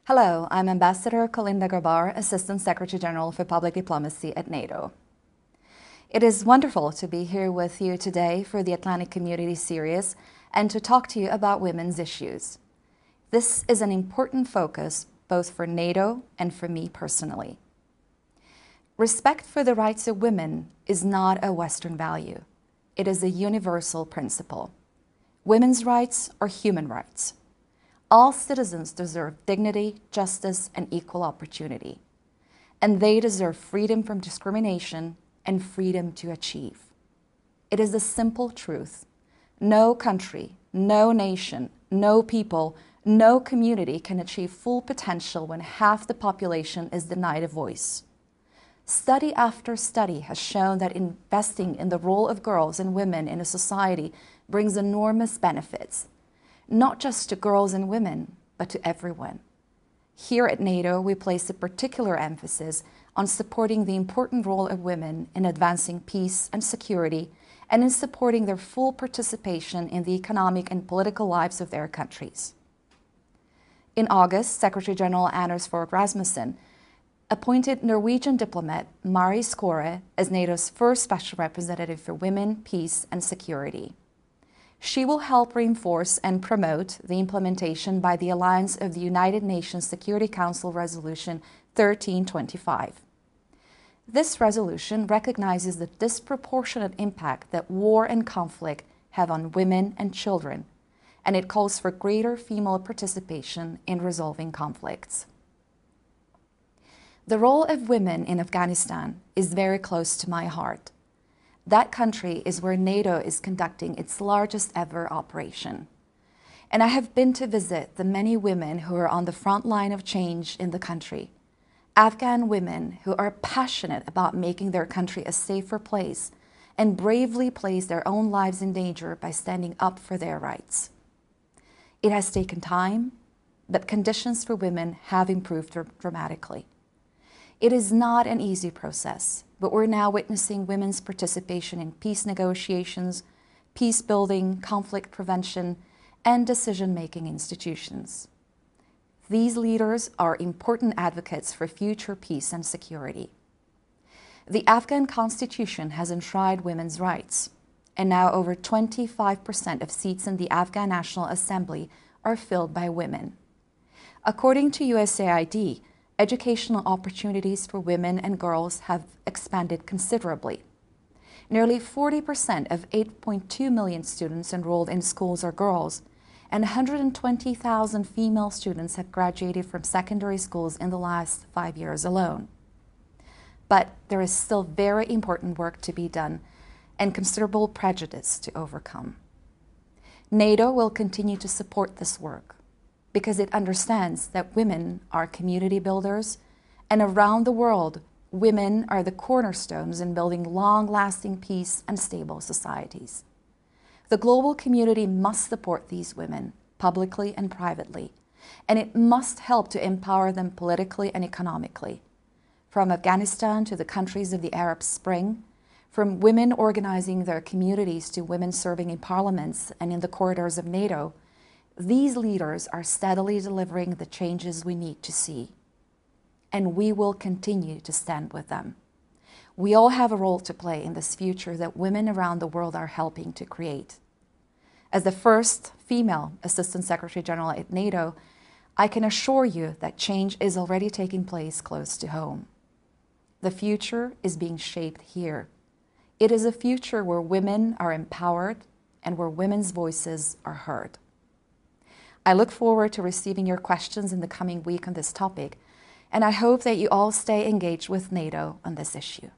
Hello, I'm Ambassador Kolinda Grabar, Assistant Secretary General for Public Diplomacy at NATO. It is wonderful to be here with you today for the Atlantic Community Series and to talk to you about women's issues. This is an important focus both for NATO and for me personally. Respect for the rights of women is not a Western value. It is a universal principle. Women's rights are human rights. All citizens deserve dignity, justice, and equal opportunity. And they deserve freedom from discrimination and freedom to achieve. It is a simple truth. No country, no nation, no people, no community can achieve full potential when half the population is denied a voice. Study after study has shown that investing in the role of girls and women in a society brings enormous benefits, not just to girls and women, but to everyone. Here at NATO, we place a particular emphasis on supporting the important role of women in advancing peace and security and in supporting their full participation in the economic and political lives of their countries. In August, Secretary General Anders Fogh Rasmussen appointed Norwegian diplomat Mari Skåre as NATO's first special representative for women, peace, and security. She will help reinforce and promote the implementation by the Alliance of the United Nations Security Council Resolution 1325. This resolution recognizes the disproportionate impact that war and conflict have on women and children, and it calls for greater female participation in resolving conflicts. The role of women in Afghanistan is very close to my heart. That country is where NATO is conducting its largest ever operation. And I have been to visit the many women who are on the front line of change in the country. Afghan women who are passionate about making their country a safer place and bravely place their own lives in danger by standing up for their rights. It has taken time, but conditions for women have improved dramatically. It is not an easy process, but we're now witnessing women's participation in peace negotiations, peace building, conflict prevention, and decision-making institutions. These leaders are important advocates for future peace and security. The Afghan constitution has enshrined women's rights, and now over 25% of seats in the Afghan National Assembly are filled by women. According to USAID, educational opportunities for women and girls have expanded considerably. Nearly 40% of 8.2 million students enrolled in schools are girls, and 120,000 female students have graduated from secondary schools in the last 5 years alone. But there is still very important work to be done and considerable prejudice to overcome. NATO will continue to support this work, because it understands that women are community builders, and around the world, women are the cornerstones in building long-lasting peace and stable societies. The global community must support these women, publicly and privately, and it must help to empower them politically and economically. From Afghanistan to the countries of the Arab Spring, from women organizing their communities to women serving in parliaments and in the corridors of NATO, these leaders are steadily delivering the changes we need to see, and we will continue to stand with them. We all have a role to play in this future that women around the world are helping to create. As the first female Assistant Secretary General at NATO, I can assure you that change is already taking place close to home. The future is being shaped here. It is a future where women are empowered and where women's voices are heard. I look forward to receiving your questions in the coming week on this topic, and I hope that you all stay engaged with NATO on this issue.